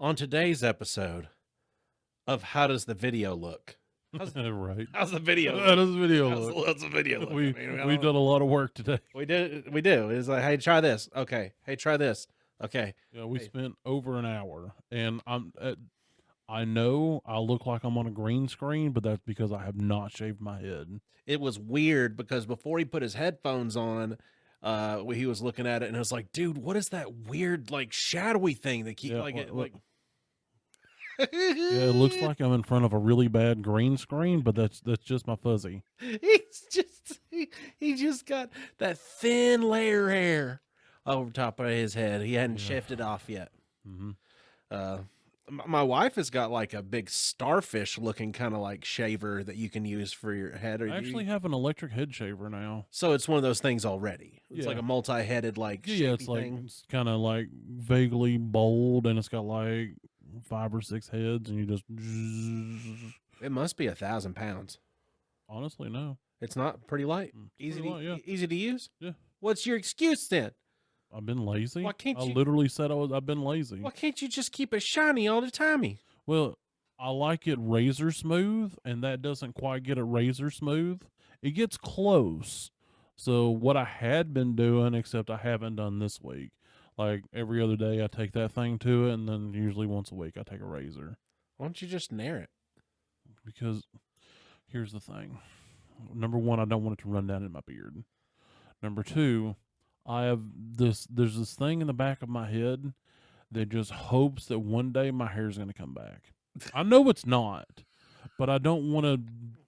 On today's episode of How Does the Video Look? Right. How's the video How look? does the video look? How's the video look? We I mean, we've done a lot of work today. we do. It's like, hey, try this. Okay. Hey, try this. Okay. Yeah, we Hey. spent over an hour, and I know I look like I'm on a green screen, but that's because I have not shaved my head. It was weird because before he put his headphones on, he was looking at it and it was like, dude, what is that weird, like, shadowy thing that keep Yeah, like it, like. yeah, it looks like I'm in front of a really bad green screen, but that's just my fuzzy. He just got that thin layer hair over top of his head. He hadn't Yeah. shaved it off yet. Mm-hmm. My wife has got like a big starfish looking kind of like shaver that you can use for your head. I actually have an electric head shaver now. So it's one of those things already. It's Yeah. like a multi-headed like Yeah, shapey it's like thing. it's kind of like vaguely bold, and it's got like 5 or 6 heads, and you just. It must be 1,000 pounds. Honestly, no. It's not pretty light. Pretty light, yeah. Easy to use. Yeah. What's your excuse then? I've been lazy. Why can't I you- literally said I've been lazy. Why can't you just keep it shiny all the time? Well, I like it razor smooth, and that doesn't quite get it razor smooth. It gets close. So what I had been doing, except I haven't done this week, like every other day I take that thing to it, and then usually once a week I take a razor. Why don't you just nair it? Because here's the thing. Number one, I don't want it to run down in my beard. Number two, there's this thing in the back of my head that just hopes that one day my hair's going to come back. I know it's not, but I don't want to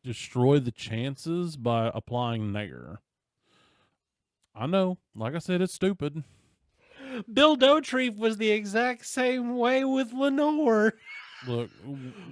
destroy the chances by applying Nair. I know, like I said, it's stupid. Bill Dotrieve was the exact same way with Lenore. Look,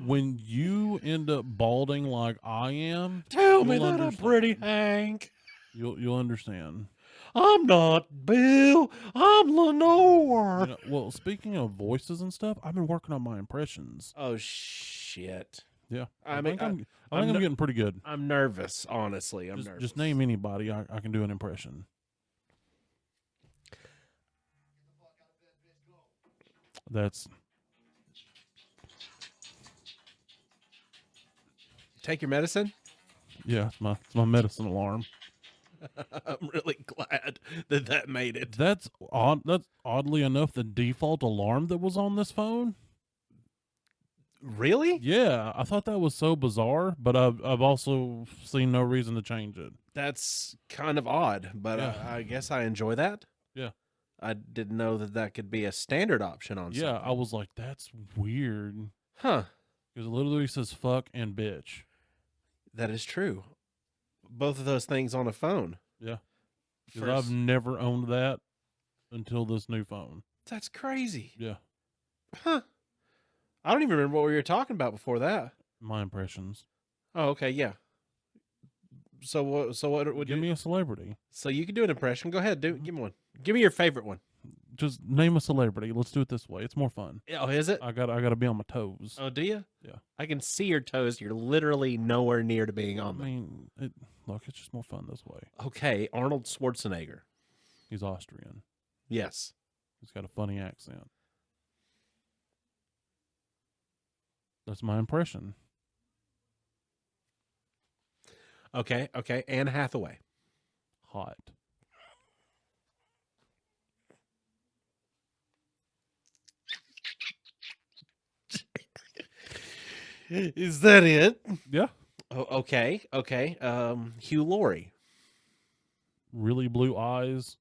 when you end up balding like I am, Tell me you'll that I'm understand. pretty Hank. You'll understand. I'm not Bill. I'm Lenore. You know, well, speaking of voices and stuff, I've been working on my impressions. Oh shit! Yeah, I I mean, think I'm I'm ner- getting pretty good. I'm nervous. Honestly, I'm nervous. Just name anybody, I can do an impression. That's Take your medicine. yeah, it's my medicine alarm. I'm really glad that made it. That's odd. That's oddly enough the default alarm that was on this phone. Really? Yeah, I thought that was so bizarre, but I've also seen no reason to change it. That's kind of odd, but Yeah. I guess I enjoy that. Yeah. I didn't know that could be a standard option on. Yeah, something. I was like, that's weird Huh? because it literally says "fuck" and "bitch." That is true. Both of those things on a phone. Yeah, because First- I've never owned that until this new phone. That's crazy. Yeah, Huh? I don't even remember what we were talking about before that. my impressions. Oh, okay, yeah. So what would Give you? me a celebrity. So you can do an impression. Go ahead, give me one. Give me your favorite one. Just name a celebrity. Let's do it this way. It's more fun. Oh, is it? I gotta be on my toes. Oh, do you? Yeah. I can see your toes. You're literally nowhere near to being I on them. mean, look, it's just more fun this way. Okay, Arnold Schwarzenegger. He's Austrian. Yes. He's got a funny accent. That's my impression. Okay. Anne Hathaway. Hot. Is that it? Yeah. Oh, okay. Hugh Laurie. Really blue eyes.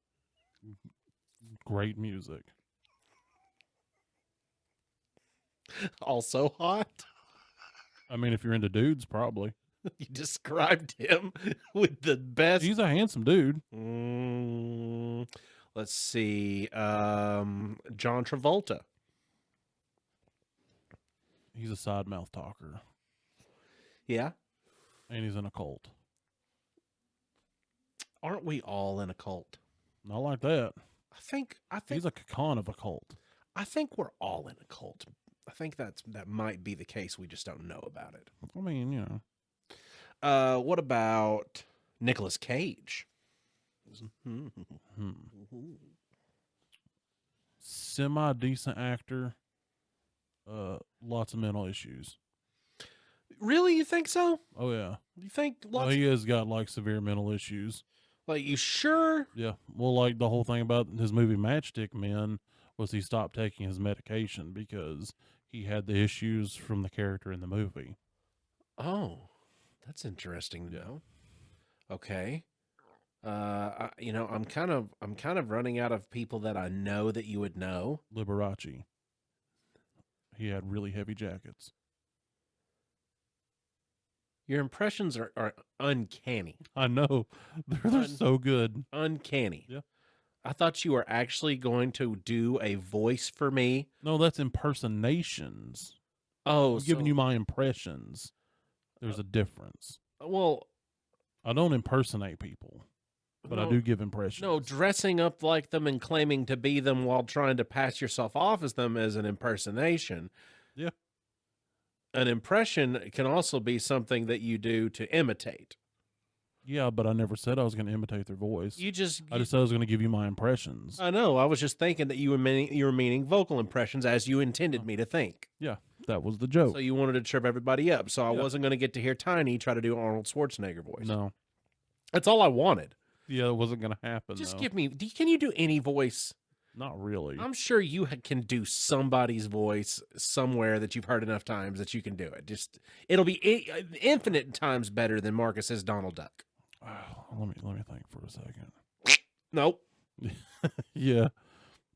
Great music. Also hot. I mean, if you're into dudes, probably. You described him with the best. He's a handsome dude. Let's see. John Travolta. He's a side mouth talker. Yeah. And he's in a cult. Aren't we all in a cult? Not like that. I think He's a con of a cult. I think we're all in a cult. I think that might be the case. We just don't know about it. I mean, you know. What about Nicolas Cage? Semi-decent actor. lots of mental issues. Really, you think so? Oh yeah. You think No, lots? he has got like severe mental issues. Like, you sure? Yeah. Well, like the whole thing about his movie Matchstick Men was he stopped taking his medication because he had the issues from the character in the movie. Oh, that's interesting to Yeah. know. Okay. I'm kind of running out of people that I know that you would know. Liberace. He had really heavy jackets. Your impressions are uncanny. I know. They're Un- so good. Uncanny. Yeah. I thought you were actually going to do a voice for me. No, that's impersonations. Oh, I'm giving so you my impressions. There's a difference. well, I don't impersonate people, but I no, do give impressions. no, dressing up like them and claiming to be them while trying to pass yourself off as them as an impersonation. Yeah. An impression can also be something that you do to imitate. Yeah, but I never said I was going to imitate their voice. You just, I just said I was going to give you my impressions. I know. I was just thinking that you were meaning vocal impressions as you intended me to think. Yeah, that was the joke. So you wanted to trip everybody up. So I Yeah. wasn't going to get to hear Tiny try to do Arnold Schwarzenegger voice. No. That's all I wanted. Yeah, it wasn't going to happen. Just though. give me. Can you do any voice? Not really. I'm sure you can do somebody's voice somewhere that you've heard enough times that you can do it. Just it'll be infinite times better than Marcus's Donald Duck. Let me think for a second. Nope. Yeah,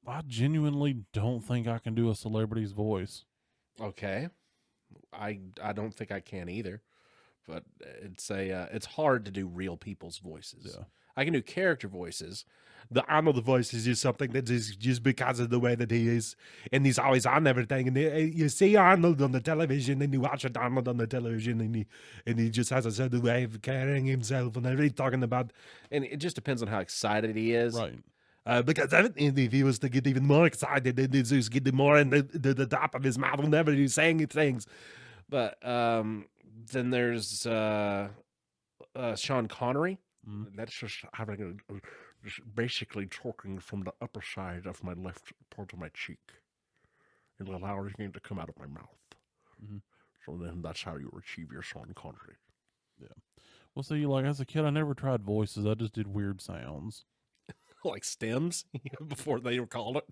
I genuinely don't think I can do a celebrity's voice. Okay. I don't think I can either, but it's hard to do real people's voices. Yeah. I can do character voices. The Arnold voice is just something that is just because of the way that he is, and he's always on everything. And you see Arnold on the television, and you watch Arnold on the television, and he just has a certain way of carrying himself, and everything talking about. And it just depends on how excited he is, Right. Because if he was to get even more excited, then he'd just get more in the top of his mouth whenever he's saying things. But then there's Sean Connery. That's just having just basically talking from the upper side of my left part of my cheek and allowing it to come out of my mouth. Mhm. So then that's how you achieve your Sean Connery. Well, see, like as a kid, I never tried voices. I just did weird sounds. Like stems before they were called it.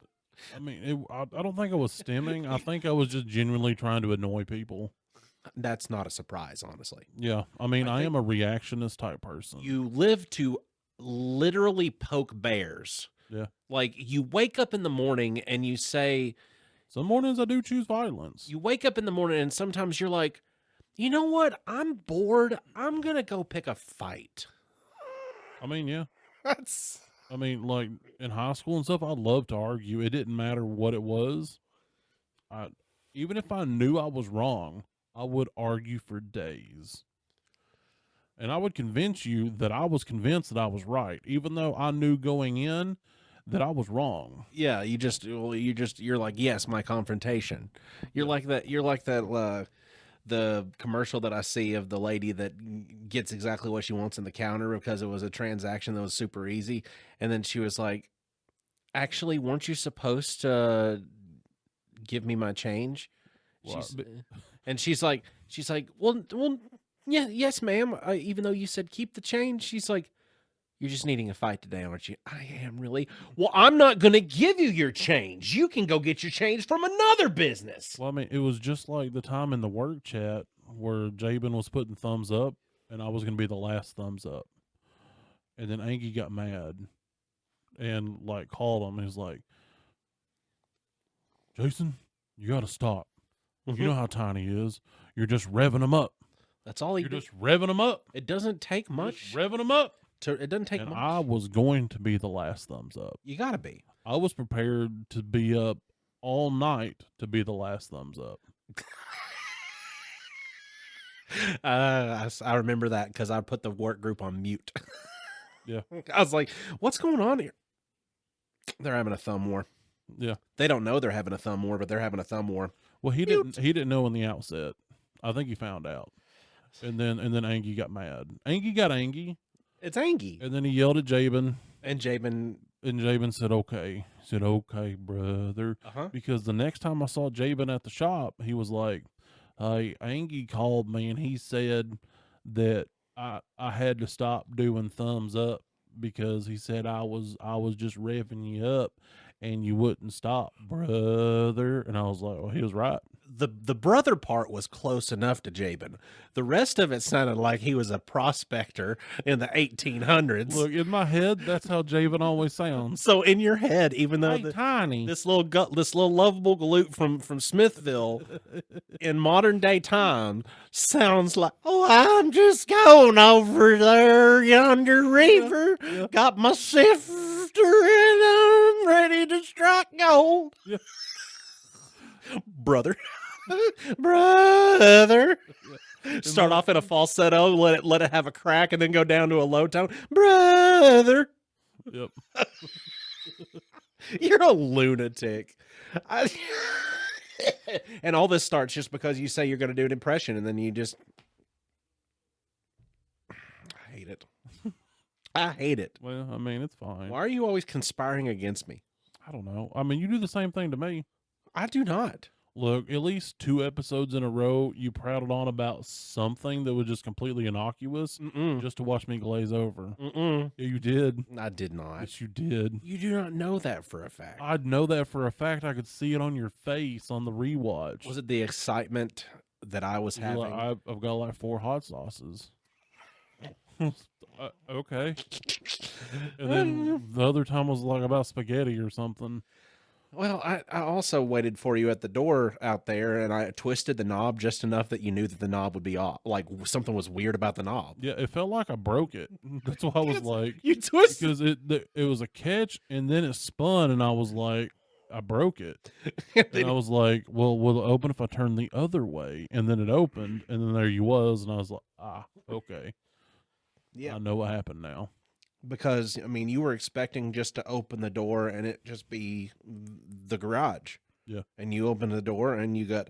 I mean, I don't think I was stemming. I think I was just genuinely trying to annoy people. That's not a surprise, honestly. Yeah. I mean, I I am a reactionist type person. You live to literally poke bears. Yeah. Like you wake up in the morning and you say, Some mornings I do choose violence. you wake up in the morning and sometimes you're like, you know what? I'm bored. I'm going to go pick a fight. I mean, yeah. That's. I mean, like in high school and stuff, I loved to argue. It didn't matter what it was. Even if I knew I was wrong, I would argue for days. And I would convince you that I was convinced that I was right, even though I knew going in that I was wrong. Yeah, you're like, yes, my confrontation. You're like that the commercial that I see of the lady that gets exactly what she wants in the counter because it was a transaction that was super easy, and then she was like, actually, weren't you supposed to give me my change? Well, She's like, well, yeah, yes, ma'am. Even though you said keep the change, she's like, you're just needing a fight today, aren't you? I am really. Well, I'm not going to give you your change. You can go get your change from another business. Well, I mean, it was just like the time in the work chat where Jabin was putting thumbs up, and I was going to be the last thumbs up. And then Angie got mad and like called him. He was like, Jason, you got to stop. You know how Tiny is. You're just revving him up. That's all he. You're just revving him up. It doesn't take much. Just revving him up. It doesn't take And much. I was going to be the last thumbs up. You gotta be. I was prepared to be up all night to be the last thumbs up. I remember that because I put the work group on mute. Yeah. I was like, what's going on here? They're having a thumb war. Yeah. They don't know they're having a thumb war, but they're having a thumb war. Well, he didn't know in the outset. I think he found out. And then Angie got mad. Angie got Angie. It's Angie. And then he yelled at Jabin. And Jabin And Jabin said, okay. He said, okay, brother. Uh-huh. Because the next time I saw Jabin at the shop, he was like, hey, Angie called me and he said that I had to stop doing thumbs up because he said I was just revving you up and you wouldn't stop, brother. And I was like, well, he was right. The brother part was close enough to Jabin. The rest of it sounded like he was a prospector in the 1800s. Look, in my head, that's how Jabin always sounds. So in your head, even though Hey, Tiny. this little lovable galoot from Smithville in modern day time sounds like, oh, I'm just going over there yonder river, Yeah. got my sifter and I'm ready to strike gold. Yeah. Brother. Brother. Yeah. Start off in a falsetto, let it have a crack, and then go down to a low tone. Brother. Yep. You're a lunatic. And all this starts just because you say you're going to do an impression, and then you just... I hate it. I hate it. Well, I mean, it's fine. Why are you always conspiring against me? I don't know. I mean, you do the same thing to me. I do not. Look, at least 2 episodes in a row, you prattled on about something that was just completely innocuous just to watch me glaze over. Yeah, you did. I did not. Yes, you did. You do not know that for a fact. I'd know that for a fact. I could see it on your face on the rewatch. Was it the excitement that I was You're having? like, I've got like 4 hot sauces. Okay. And then the other time was like about spaghetti or something. Well, I also waited for you at the door out there, and I twisted the knob just enough that you knew that the knob would be off. Like something was weird about the knob. Yeah, it felt like I broke it. That's why I was like, You twisted. because it was a catch and then it spun, and I was like, I broke it. And I was like, well, will it open if I turn the other way? And then it opened, and then there you was, and I was like, okay. Yeah, I know what happened now. because I mean, you were expecting just to open the door and it just be the garage. Yeah. And you opened the door and you got...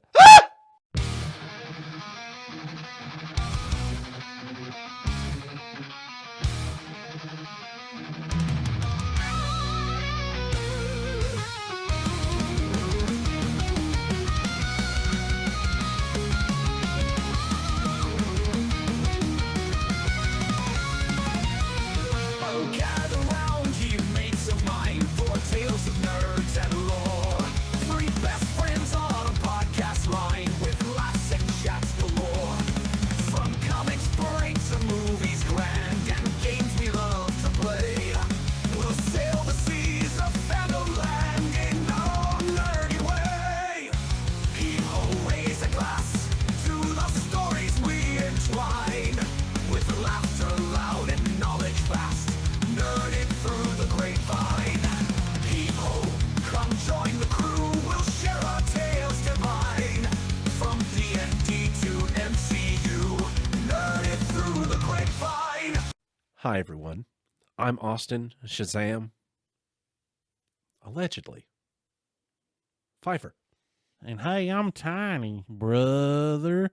Gather round, you mates of mine, for tales of nerds and lore. 3 best friends on a podcast line with laughs and chats galore. From comics great to movies grand and games we love to play. We'll sail the seas of fandom land in our own nerdy way. Heave-ho, raise a glass to the stories we entwine. With laughter loud and knowledge vast, nerded through the grapevine. Heave-ho, come join the crew, we'll share our tales divine. From D&D to MCU, nerded through the grapevine. Hi, everyone. I'm Austin Shazam. Allegedly. Pfeiffer. And hey, I'm Tiny, brother.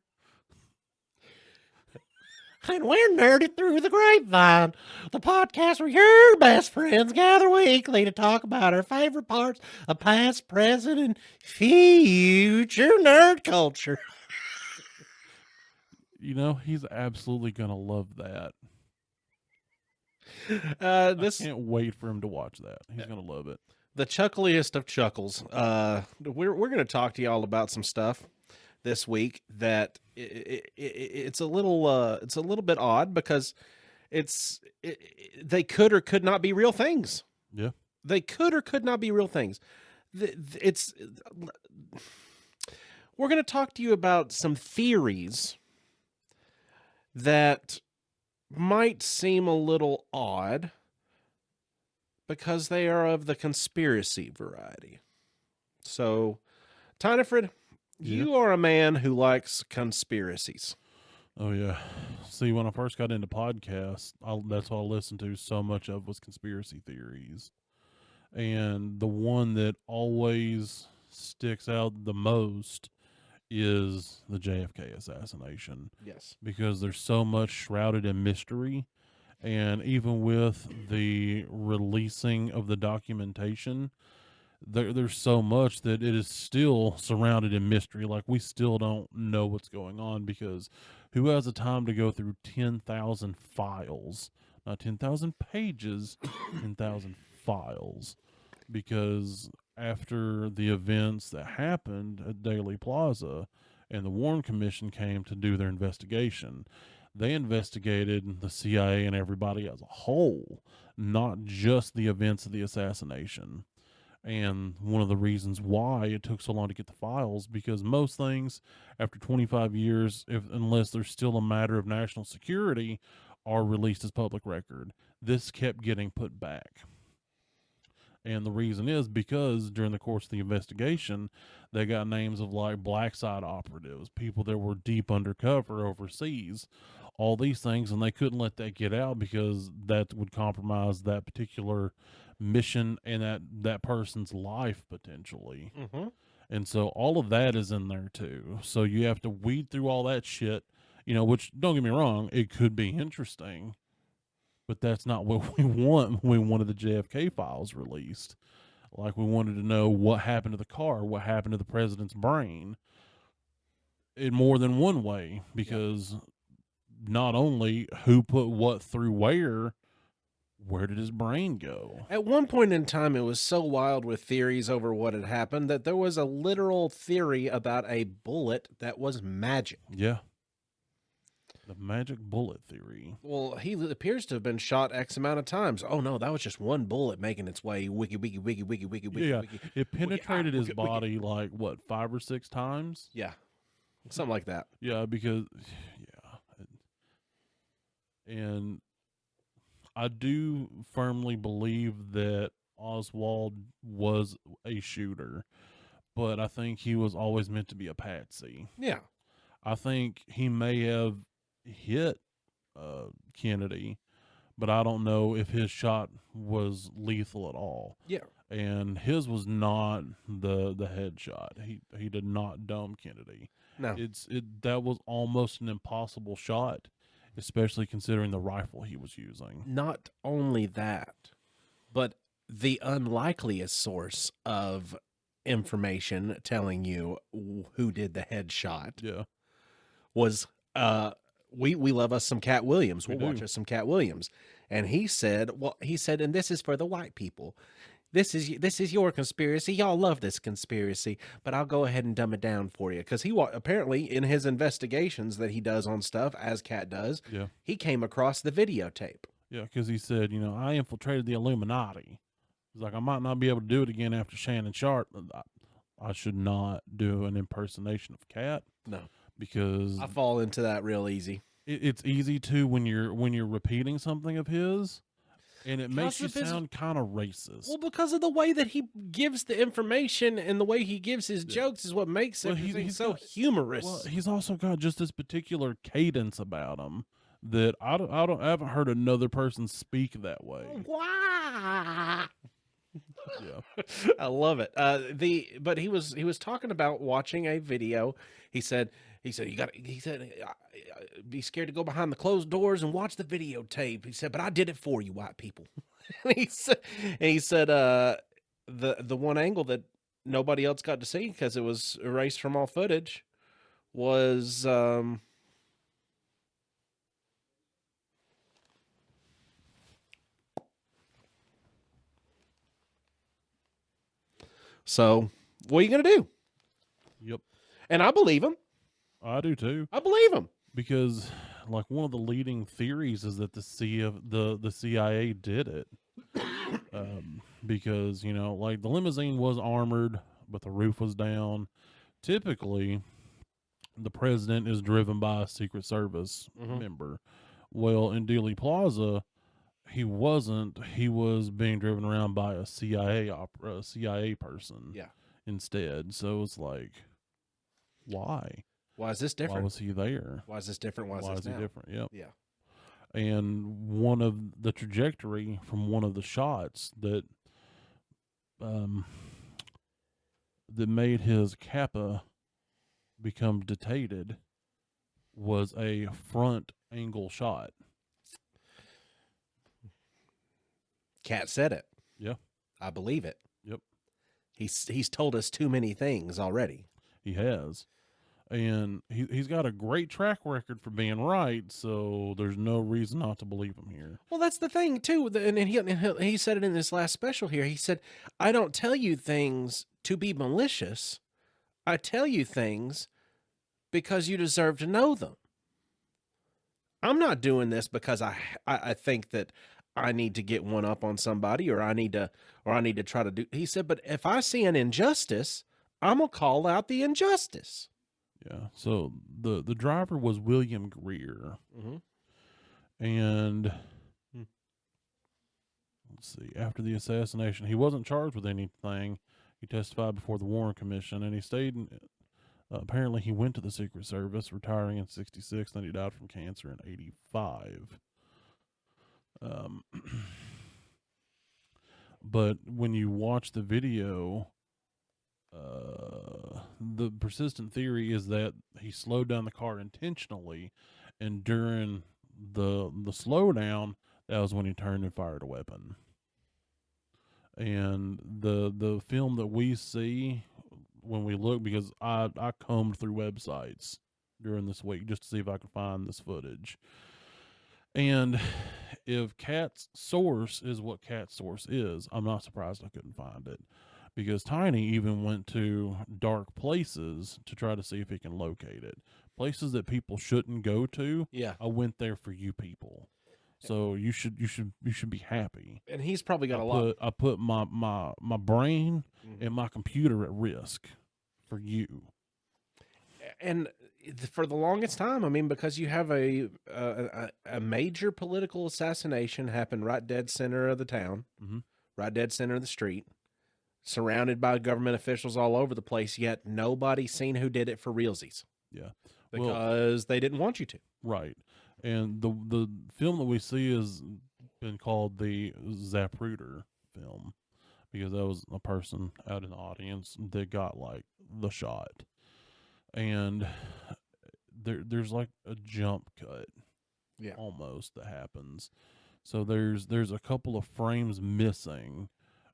And we're Nerded Through the Grapevine, the podcast where your best friends gather weekly to talk about our favorite parts of past, present, and future nerd culture. You know, he's absolutely going to love that. This I can't wait for him to watch that. He's going to love it. the chuckliest of chuckles. We're going to talk to y'all about some stuff this week that it's a little bit odd because they could or could not be real things. Yeah. They could or could not be real things. We're going to talk to you about some theories that might seem a little odd because they are of the conspiracy variety. So, Tynifred, you are a man who likes conspiracies. Oh, yeah. See, when I first got into podcasts, that's what I listened to so much of was conspiracy theories. And the one that always sticks out the most is the JFK assassination. Yes. Because there's so much shrouded in mystery. And even with the releasing of the documentation, there's so much that it is still surrounded in mystery. Like, we still don't know what's going on, because who has the time to go through 10,000 files? Not 10,000 pages, 10,000 files. Because after the events that happened at Daley Plaza and the Warren Commission came to do their investigation, they investigated the CIA and everybody as a whole, not just the events of the assassination. And one of the reasons why it took so long to get the files, because most things after 25 years, unless there's still a matter of national security, are released as public record. This kept getting put back. And the reason is because during the course of the investigation, they got names of like black side operatives, people that were deep undercover overseas, all these things, and they couldn't let that get out because that would compromise that particular mission and that person's life potentially. Mm-hmm. And so all of that is in there too. So you have to weed through all that shit, which, don't get me wrong, it could be interesting, but that's not what we want when we wanted the JFK files released. Like, we wanted to know what happened to the car, what happened to the president's brain, in more than one way, because not only who put what through where did his brain go? At one point in time, it was so wild with theories over what had happened that there was a literal theory about a bullet that was magic. Yeah. The magic bullet theory. Well, he appears to have been shot X amount of times. Oh no, that was just one bullet making its way wiki. Yeah, it penetrated his body like, what, 5 or 6 times? Yeah, something like that. Yeah, because, and I do firmly believe that Oswald was a shooter, but I think he was always meant to be a patsy. Yeah. I think he may have hit Kennedy, but I don't know if his shot was lethal at all. Yeah. And his was not the headshot. He did not dome Kennedy. No. That was almost an impossible shot, especially considering the rifle he was using. Not only that, but the unlikeliest source of information telling you who did the headshot was we love us some Katt Williams. We'll watch us some Katt Williams. And he said, and this is for the white people. This is your conspiracy. Y'all love this conspiracy, but I'll go ahead and dumb it down for you. Because he apparently, in his investigations that he does on stuff, as Katt does, he came across the videotape. Yeah, because he said, I infiltrated the Illuminati. He's like, I might not be able to do it again after Shannon Sharp. I should not do an impersonation of Katt. No, because I fall into that real easy. It's easy to when you're repeating something of his. And it makes you sound kind of racist. Well, because of the way that he gives the information and the way he gives his jokes is what makes it he's so humorous. Well, he's also got just this particular cadence about him that I haven't heard another person speak that way. Wow. Yeah, I love it. But he was talking about watching a video. He said be scared to go behind the closed doors and watch the videotape. He said, but I did it for you, white people. he said the one angle that nobody else got to see because it was erased from all footage was so what are you gonna do? Yep. And I believe him. I do too. I believe him. Because, like, one of the leading theories is that the CIA did it. Because, like, the limousine was armored, but the roof was down. Typically, the president is driven by a Secret Service member. Well, in Dealey Plaza, he wasn't. He was being driven around by a CIA person instead. So it's like, why? Why is this different? Why was he there? Why is this different? Why is he different? Yep. Yeah. And one of the trajectory from one of the shots that made his Kappa become detated was a front angle shot. Katt said it. Yeah. I believe it. Yep. He's told us too many things already. He has. And he's got a great track record for being right, so there's no reason not to believe him here. Well, that's the thing too. And he said it in this last special here. He said, "I don't tell you things to be malicious. I tell you things because you deserve to know them. I'm not doing this because I think that I need to get one up on somebody or I need to try to do." He said, "But if I see an injustice, I'm gonna call out the injustice." Yeah. So the driver was William Greer. And let's see, after the assassination, he wasn't charged with anything. He testified before the Warren Commission, and he stayed in, apparently he went to the Secret Service, retiring in 66, then he died from cancer in 85. But when you watch the video, the persistent theory is that he slowed down the car intentionally, and during the slowdown, that was when he turned and fired a weapon. And the film that we see when we look, because I combed through websites during this week just to see if I could find this footage. And if Katt's source is what Katt's source is, I'm not surprised I couldn't find it. Because Tiny even went to dark places to try to see if he can locate it. Places that people shouldn't go to. Yeah. I went there for you people. So you should be happy. And he's probably got a lot. I put my brain and my computer at risk for you. And for the longest time, I mean, because you have a major political assassination happen right dead center of the town, right dead center of the street, surrounded by government officials all over the place, yet nobody seen who did it for realsies. Yeah. Because they didn't want you to. Right. And the film that we see has been called the Zapruder film, because that was a person out in the audience that got like the shot. And there's like a jump cut, almost, that happens. So there's a couple of frames missing,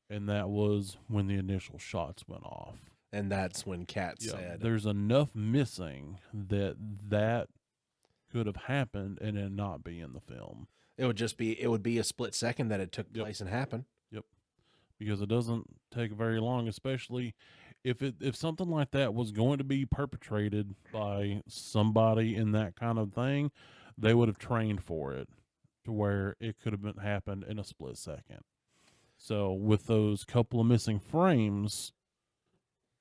and that was when the initial shots went off. And that's when Katt said, "There's enough missing that could have happened and it not be in the film." It would be a split second that it took place and happened. Yep. Because it doesn't take very long, especially if something like that was going to be perpetrated by somebody in that kind of thing, they would have trained for it to where it could have happened in a split second. So with those couple of missing frames,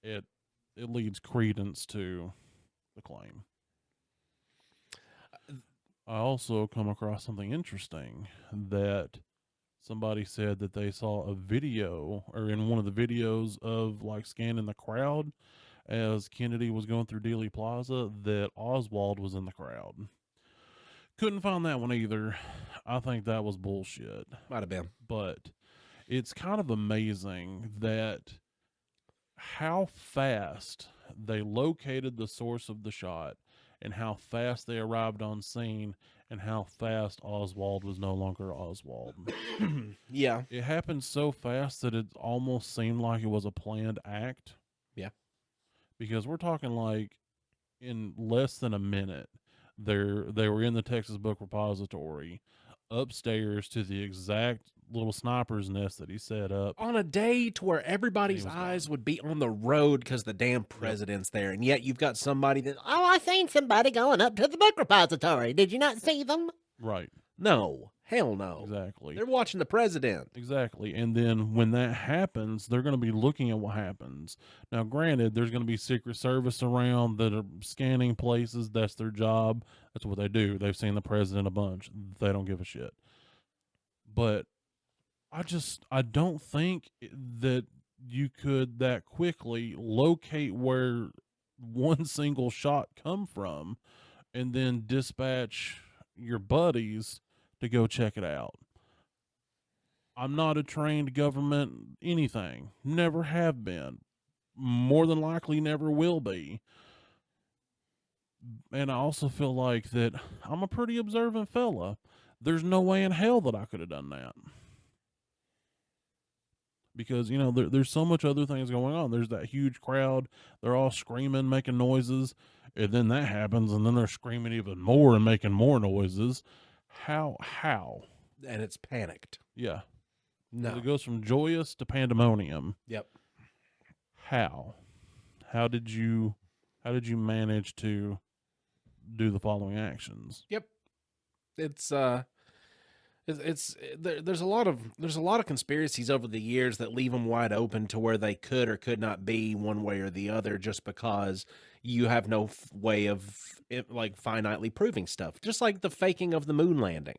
it leads credence to the claim. I also come across something interesting, that somebody said that they saw a video, or in one of the videos of like scanning the crowd as Kennedy was going through Dealey Plaza, that Oswald was in the crowd. Couldn't find that one either. I think that was bullshit. Might have been. But it's kind of amazing that how fast they located the source of the shot, and how fast they arrived on scene, and how fast Oswald was no longer Oswald. Yeah. It happened so fast that it almost seemed like it was a planned act. Yeah. Because we're talking like in less than a minute, they were in the Texas Book Repository, upstairs to the exact little sniper's nest that he set up on a day to where everybody's eyes would be on the road because the damn president's there, and yet you've got somebody that, "Oh, I seen somebody going up to the book repository. Did you not see them?" Right. No, hell no. Exactly. They're watching the president. Exactly. And then when that happens, they're going to be looking at what happens. Now, granted, there's going to be Secret Service around that are scanning places. That's their job. That's what they do. They've seen the president a bunch. They don't give a shit. But I don't think that you could that quickly locate where one single shot come from and then dispatch your buddies to go check it out. I'm not a trained government anything. Never have been. More than likely never will be. And I also feel like that I'm a pretty observant fella. There's no way in hell that I could have done that. because there's so much other things going on. There's that huge crowd. They're all screaming, making noises, and then that happens, and then they're screaming even more and making more noises. How? And it's panicked. Yeah. No. It goes from joyous to pandemonium. Yep. How? How did you manage to do the following actions? Yep. It's there's a lot of conspiracies over the years that leave them wide open to where they could or could not be one way or the other, just because you have no way of like finitely proving stuff. Just like the faking of the moon landing.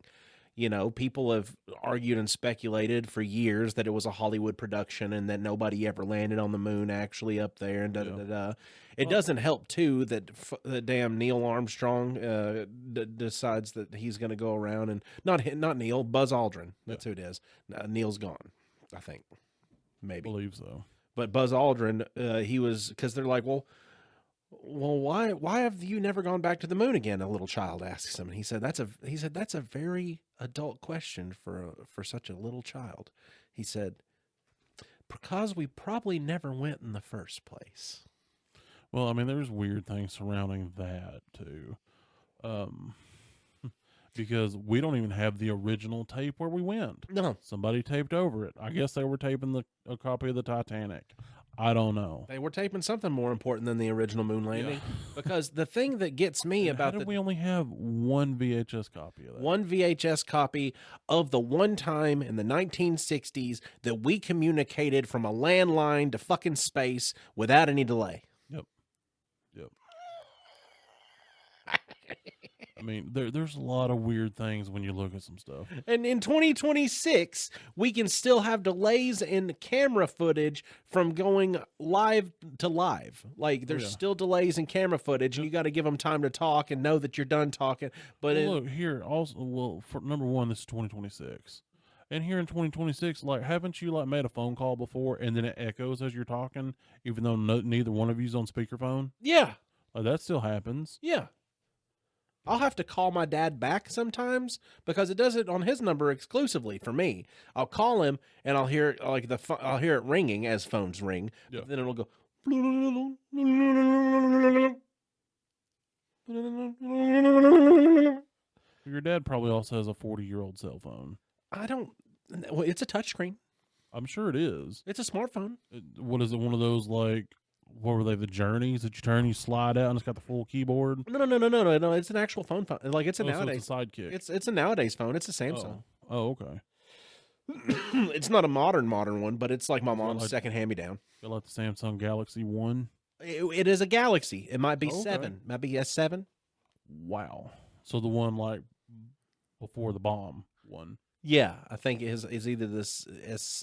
People have argued and speculated for years that it was a Hollywood production and that nobody ever landed on the moon actually up there. And It doesn't help too that the damn Neil Armstrong decides that he's going to go around and not Neil, Buzz Aldrin. That's who it is. Neil's gone, I think, maybe. I believe so. But Buzz Aldrin, he was, because they're like, well, why have you never gone back to the moon again? A little child asks him, and he said that's a very adult question for such a little child. He said, because we probably never went in the first place. Well, I mean, there's weird things surrounding that too, because we don't even have the original tape where we went. No, Somebody taped over it. I guess they were taping a copy of the Titanic. I don't know. they were taping something more important than the original moon landing. Because the thing that gets me about How did we only have one VHS copy of that? one VHS copy of the one time in the 1960s that we communicated from a landline to fucking space without any delay. Yep. I mean, there's a lot of weird things when you look at some stuff. And in 2026, we can still have delays in camera footage from going live to live. Like, there's still delays in camera footage, and you got to give them time to talk and know that you're done talking. But Well, look here. Also, for number one, this is 2026, and here in 2026, like, haven't you like made a phone call before, and then it echoes as you're talking, even though neither one of you's on speakerphone? yeah, Like, that still happens. yeah. I'll have to call my dad back sometimes because it does it on his number exclusively for me. I'll call him and I'll hear I'll hear it ringing as phones ring. Yeah. Then it'll go. Your dad probably also has a 40-year-old cell phone. Well, it's a touchscreen. I'm sure it is. It's a smartphone. What is it? One of those, like, what were they? The Journeys that you turn, you slide out, and it's got the full keyboard. No. It's an actual phone. Like it's a So nowadays. it's a sidekick. It's a nowadays phone. It's a Samsung. Oh, okay. It's not a modern one, but it's like my mom's like- second hand me down. Feel like the Samsung Galaxy One. It is a Galaxy. It might be Okay. 7. Might be S7. Wow. So the one like before the bomb one. Yeah, I think his is either this.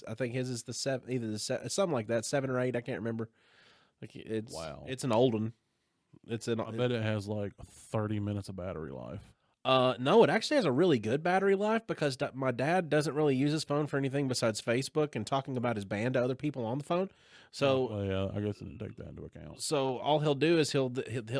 I think his is the 7, either the something like that, 7 or 8. I can't remember. Like it's Wow. It's an old one. It's an. I bet it has like 30 minutes of battery life. No, it actually has a really good battery life because my dad doesn't really use his phone for anything besides Facebook and talking about his band to other people on the phone. So Well, yeah, I guess I didn't take that into account. So all he'll do is he'll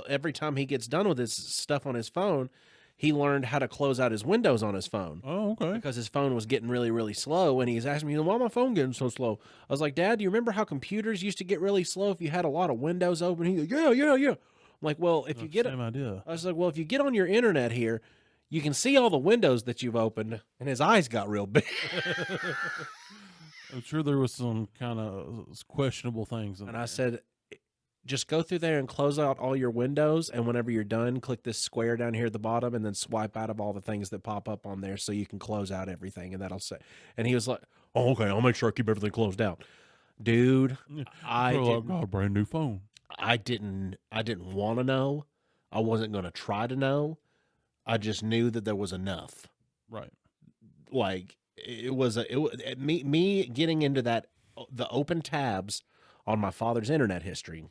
every time he gets done with his stuff on his phone, he learned how to close out his windows on his phone. Oh, okay. Because his phone was getting really, really slow, and he's asking me, "Why my phone getting so slow?" I was like, "Dad, do you remember how computers used to get really slow if you had a lot of windows open?" He's like, "Yeah." I'm like, "Well, if you get Same idea. I was like, "Well, if you get on your internet here, you can see all the windows that you've opened." And his eyes got real big. I'm sure there was some kind of questionable things. In And there. I said, just go through there and close out all your windows. And whenever you're done, click this square down here at the bottom and then swipe out of all the things that pop up on there so you can close out everything. And that'll say, and he was like, "Oh, okay, I'll make sure I keep everything closed out." Dude, I got a brand new phone. I didn't want to know. I wasn't going to try to know. I just knew that there was enough. Right. Like me getting into the open tabs on my father's internet history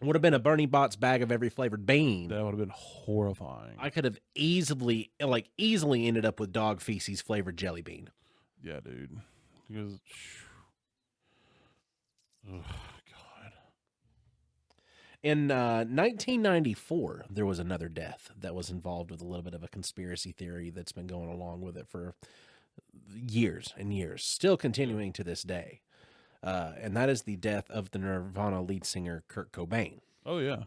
would have been a Bernie Bot's bag of every flavored bean. That would have been horrifying. I could have easily ended up with dog feces flavored jelly bean. Yeah, dude. Because, oh, God. In 1994, there was another death that was involved with a little bit of a conspiracy theory that's been going along with it for years and years, still continuing to this day. and that is the death of the Nirvana lead singer Kurt Cobain. Oh yeah,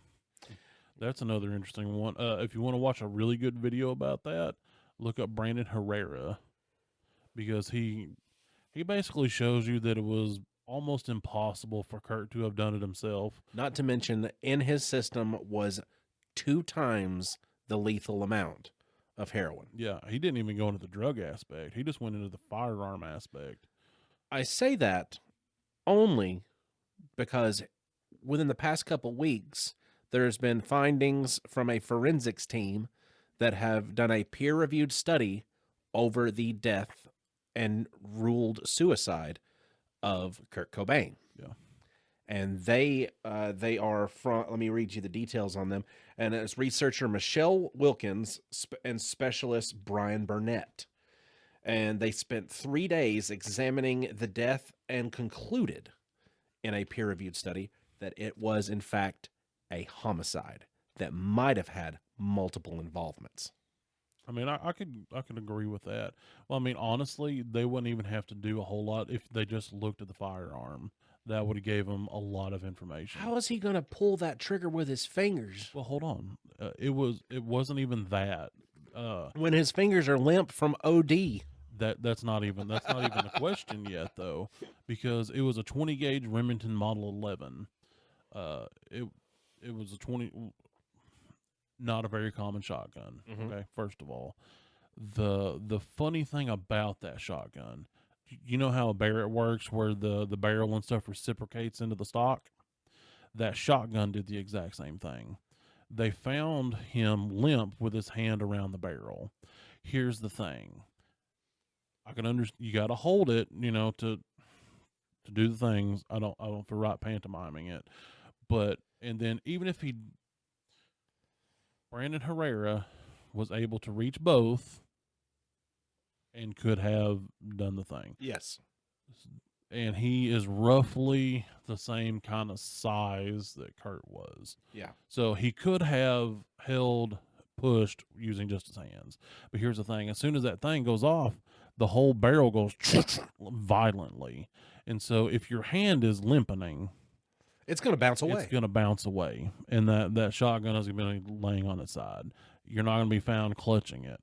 that's another interesting one. If you want to watch a really good video about that, look up Brandon Herrera, because he basically shows you that it was almost impossible for Kurt to have done it himself. Not to mention, that in his system was 2 times the lethal amount of heroin. Yeah, he didn't even go into the drug aspect. He just went into the firearm aspect. I say that only because within the past couple weeks, there's been findings from a forensics team that have done a peer-reviewed study over the death and ruled suicide of Kurt Cobain. Yeah. And they are from, let me read you the details on them. And it's researcher Michelle Wilkins and specialist Brian Burnett. And they spent 3 days examining the death and concluded in a peer-reviewed study that it was, in fact, a homicide that might have had multiple involvements. I mean, I could agree with that. Well, I mean, honestly, they wouldn't even have to do a whole lot if they just looked at the firearm. That would have gave them a lot of information. How is he going to pull that trigger with his fingers Well, hold on. It wasn't even that. when his fingers are limp from OD? That's not even a question yet, though, because it was a 20 gauge Remington Model 11. It was a 20, not a very common shotgun. Mhm. Okay, first of all, the funny thing about that shotgun, you know how a Barrett works, where the barrel and stuff reciprocates into the stock. That shotgun did the exact same thing. They found him limp with his hand around the barrel. Here's the thing. I can understand, you got to hold it, to do the things. I don't feel right pantomiming it, but and then even if Brandon Herrera was able to reach both and could have done the thing. Yes. And he is roughly the same kind of size that Kurt was. Yeah. So he could have pushed using just his hands. But here's the thing. As soon as that thing goes off, the whole barrel goes violently. And so if your hand is limping, It's going to bounce away. it's going to bounce away. And that shotgun is going to be laying on its side. You're not going to be found clutching it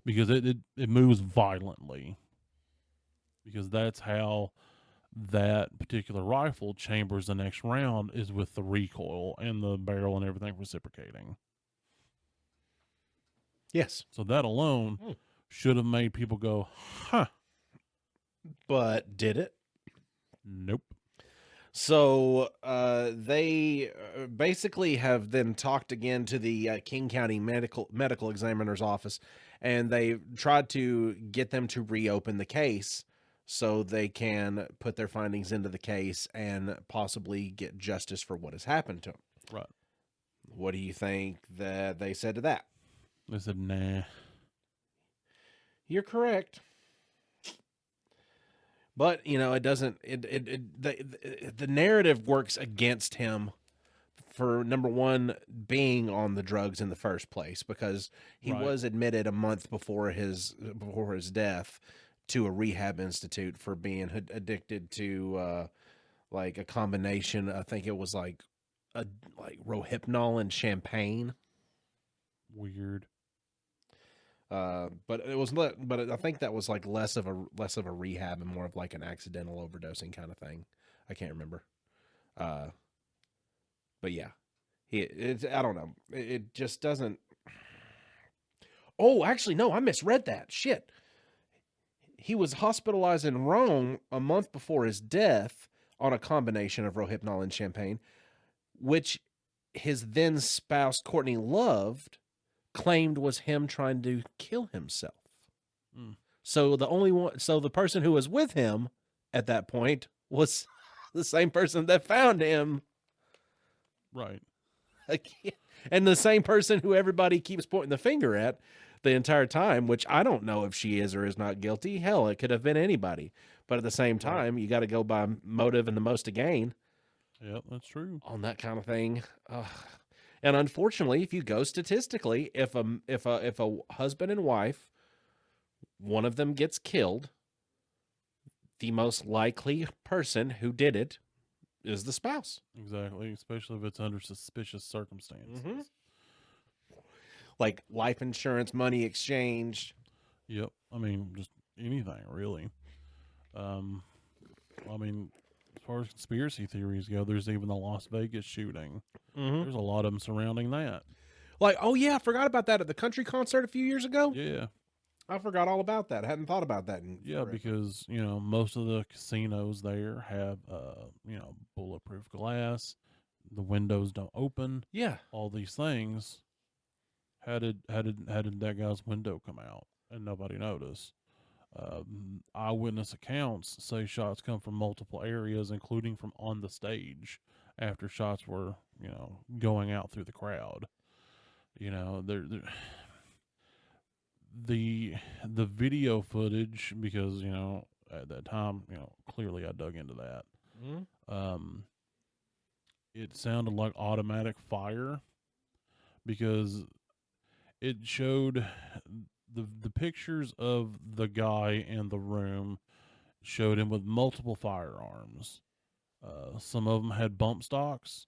because it moves violently. Because that's how that particular rifle chambers the next round, is with the recoil and the barrel and everything reciprocating. Yes. So that alone should have made people go, huh. But did it? Nope. So they basically have then talked again to the King County medical examiner's office, and they tried to get them to reopen the case so they can put their findings into the case and possibly get justice for what has happened to them. Right. What do you think that they said to that? They said, nah. You're correct. But, it doesn't, the narrative works against him for, number one, being on the drugs in the first place, because he Right. was admitted a month before his death to a rehab institute for being addicted to, like a combination. I think it was like Rohypnol and champagne. Weird. But I think that was like less of a rehab and more of like an accidental overdosing kind of thing. I can't remember. But yeah, I don't know. It just doesn't. Oh, actually, no, I misread that. Shit. He was hospitalized in Rome a month before his death on a combination of Rohypnol and champagne, which his then spouse Courtney Loved claimed was him trying to kill himself. So the person who was with him at that point was the same person that found him. Right. Again. And the same person who everybody keeps pointing the finger at the entire time, which I don't know if she is or is not guilty. Hell, it could have been anybody. But at the same time, you got to go by motive and the most to gain. Yep, that's true. On that kind of thing. And unfortunately, if you go statistically, if a husband and wife, one of them gets killed, the most likely person who did it is the spouse. Exactly, especially if it's under suspicious circumstances. Mhm. Like life insurance, money exchanged. Yep. I mean, just anything really. Um, I mean, as far as conspiracy theories go, there's even the Las Vegas shooting. Mm-hmm. There's a lot of them surrounding that. Like, oh yeah, I forgot about that at the country concert a few years ago. Yeah. I forgot all about that. I hadn't thought about that in Yeah, forever. because, most of the casinos there have, bulletproof glass. The windows don't open. Yeah. All these things. How did that guy's window come out and nobody noticed? Eyewitness accounts say shots come from multiple areas, including from on the stage after shots were, going out through the crowd. The video footage, because at that time, clearly I dug into that. Mm-hmm. It sounded like automatic fire because it showed the pictures of the guy in the room showed him with multiple firearms. Some of them had bump stocks.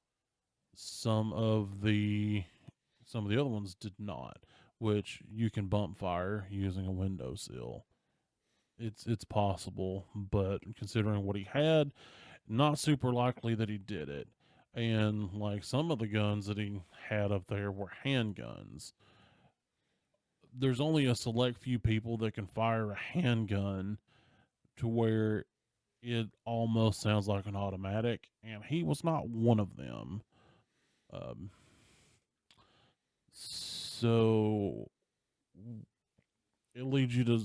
Some of the other ones did not, which you can bump fire using a windowsill. It's possible, but considering what he had, not super likely that he did it. And like some of the guns that he had up there were handguns. There's only a select few people that can fire a handgun to where it almost sounds like an automatic, and he was not one of them. So it leads you to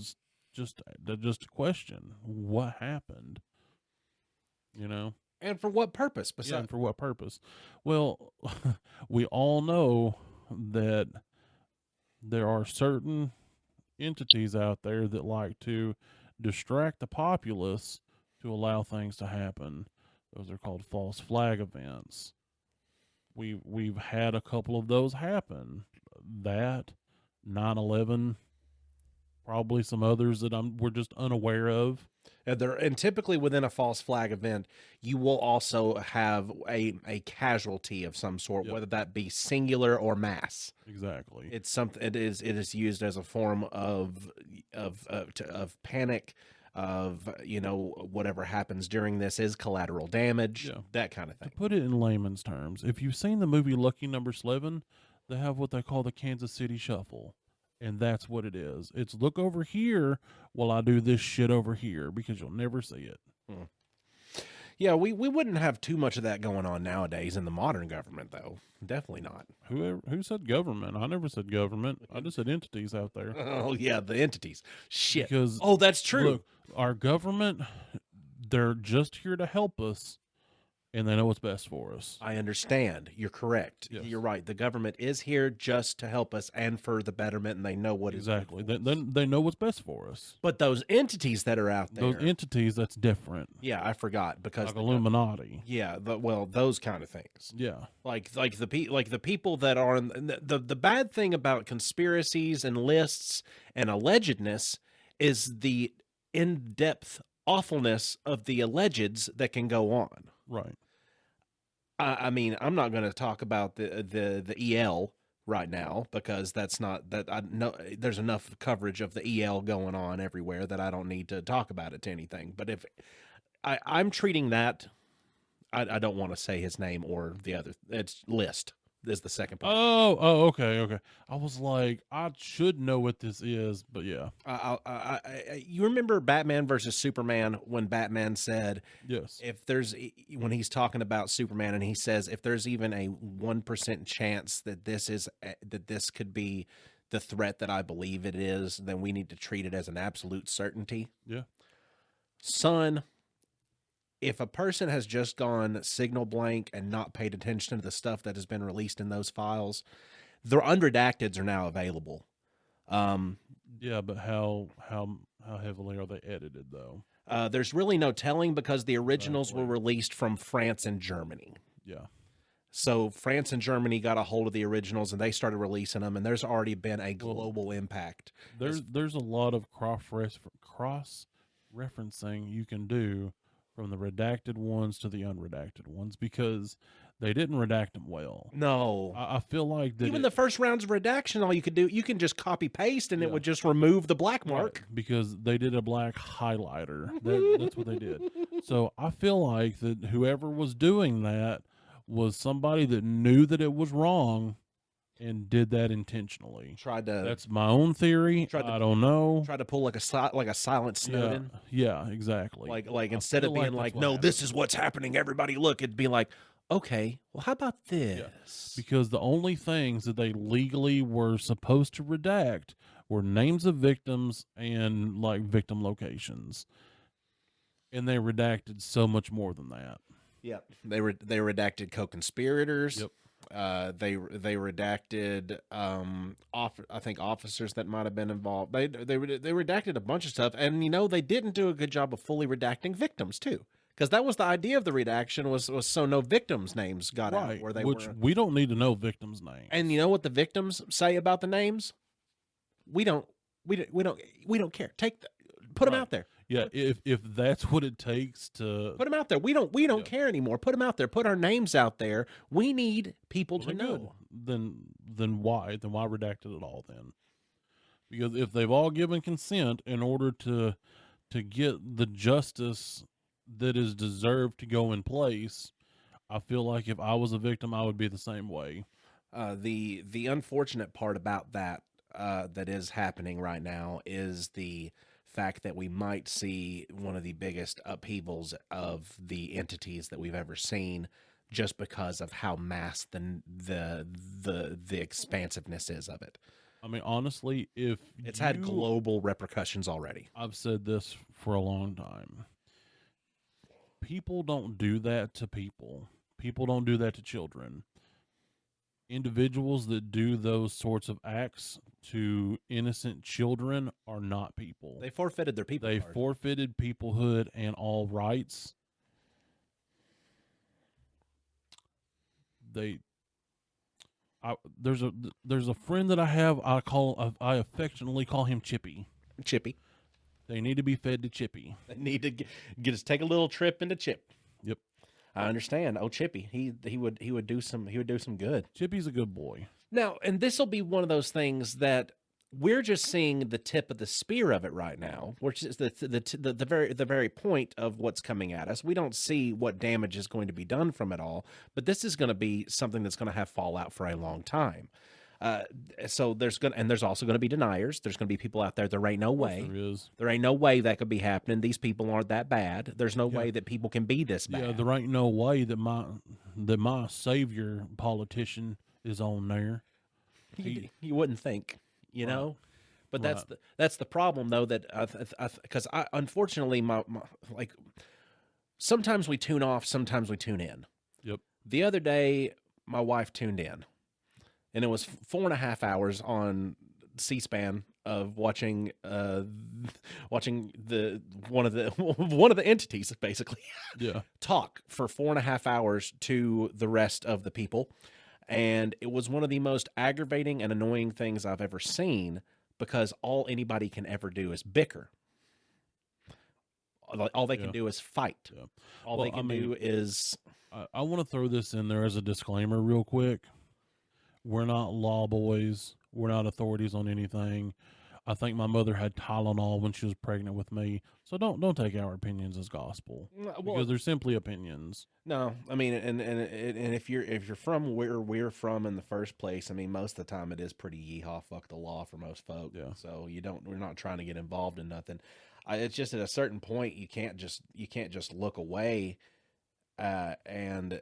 just question what happened. And for what purpose? Yeah, Besides, and for what purpose? Well, we all know that there are certain entities out there that like to distract the populace to allow things to happen. Those are called false flag events. We've had a couple of those happen. That 9/11, probably some others that we're just unaware of. and typically within a false flag event, you will also have a casualty of some sort, Yep. whether that be singular or mass. Exactly. It's something. It is used as a form of panic. Of whatever happens during this is collateral damage. Yeah. That kind of To thing. put it in layman's terms, if you've seen the movie Lucky Number 11, they have what they call the Kansas City Shuffle. And that's what it is. It's look over here while I do this shit over here, because you'll never see it. Yeah, we wouldn't have too much of that going on nowadays in the modern government, though. Definitely not. Who said government? I never said government. I just said entities out there. Oh yeah, the entities. Shit. Because Oh, that's true. look, our government, they're just here to help us, and they know what's best for us. I understand. You're correct. Yes. You're right. The government is here just to help us and for the betterment, and they know what is good Exactly. for us. They know what's best for us. But those entities that are out there, Those entities, that's different. yeah, I forgot because Like Illuminati. yeah, those kind of things. Yeah. Like the people that are in the bad thing about conspiracies and lists and allegedness is the in-depth awfulness of the allegeds that can go on. Right. I mean, I'm not going to talk about the EL right now because that's not that I know there's enough coverage of the EL going on everywhere that I don't need to talk about it to anything. But if I'm treating that, I don't want to say his name or the other. It's List is the second part. Okay. I was like, I should know what this is, but yeah. You remember Batman versus Superman when Batman said, Yes. when he's talking about Superman and he says, if there's even a 1% chance that this could be the threat that I believe it is, then we need to treat it as an absolute certainty. Yeah. Son, if a person has just gone signal blank and not paid attention to the stuff that has been released in those files, their unredacteds are now available. Yeah, but how heavily are they edited though? There's really no telling because the originals Exactly. were released from France and Germany. Yeah. So France and Germany got a hold of the originals and they started releasing them, and there's already been a global impact. There's a lot of cross referencing you can do from the redacted ones to the unredacted ones because they didn't redact them well. No. I feel like that Even the first rounds of redaction, all you could do, you can just copy paste and it Yeah. would just remove the black right, mark. because they did a black highlighter. That's what they did. So I feel like that whoever was doing that was somebody that knew that it was wrong and did that intentionally. Tried to That's my own theory. Tried to- I don't know. try to pull like a silent Snowden. Yeah, exactly. Like I instead of feel being that's like, what no, happened. this is what's happening. Everybody look, it'd be like, okay, well, how about this? Because the only things that they legally were supposed to redact were names of victims and like victim locations. And they redacted so much more than that. Yep. They redacted co-conspirators. Yep. They redacted I think officers that might have been involved. They redacted a bunch of stuff, and they didn't do a good job of fully redacting victims too, because that was the idea of the redaction was so no victims' names got out where they which were. we don't need to know victims' names. And you know what the victims say about the names? We don't care. Put them Right. out there. Yeah, if that's what it takes to Put them out there. We don't care anymore. Put them out there. Put our names out there. We need people to then know. good. Then why redact it at all then? Because if they've all given consent in order to get the justice that is deserved to go in place, I feel like if I was a victim, I would be the same way. The unfortunate part about that that is happening right now is the fact that we might see one of the biggest upheavals of the entities that we've ever seen, just because of how masked the expansiveness is of it. I mean, honestly, if It's had global repercussions already. I've said this for a long time. People don't do that to people. People don't do that to children. Individuals that do those sorts of acts to innocent children are not people. They forfeited their people They card. forfeited peoplehood and all rights. There's a friend that I have. I affectionately call him Chippy. Chippy. They need to be fed to Chippy. They need to get us take a little trip into Chip. Yep. I understand. Oh, Chippy. He would do some good. Chippy's a good boy. Now, and this will be one of those things that we're just seeing the tip of the spear of it right now, which is the very point of what's coming at us. We don't see what damage is going to be done from it all, but this is going to be something that's going to have fallout for a long time. So there's also going to be deniers. There's going to be people out there. There ain't no way. There is. There ain't no way that could be happening. These people aren't that bad. There's no way that people can be this bad. Yeah, there ain't no way that my savior politician is on there. You wouldn't think, know, but that's the problem though. That because unfortunately my like sometimes we tune off, sometimes we tune in. Yep. The other day, my wife tuned in, and it was 4.5 hours on C-SPAN of watching the one of the entities basically Yeah. talk for 4.5 hours to the rest of the people. And it was one of the most aggravating and annoying things I've ever seen, because all anybody can ever do is bicker. All they can do is fight. Yeah. All they can do is... I want to throw this in there as a disclaimer real quick. We're not law boys. We're not authorities on anything. I think my mother had Tylenol when she was pregnant with me. So don't take our opinions as gospel, because they're simply opinions. No, I mean, and if you're from where we're from in the first place, I mean, most of the time it is pretty yeehaw, fuck the law for most folk. Yeah. So we're not trying to get involved in nothing. It's just at a certain point you can't just look away, and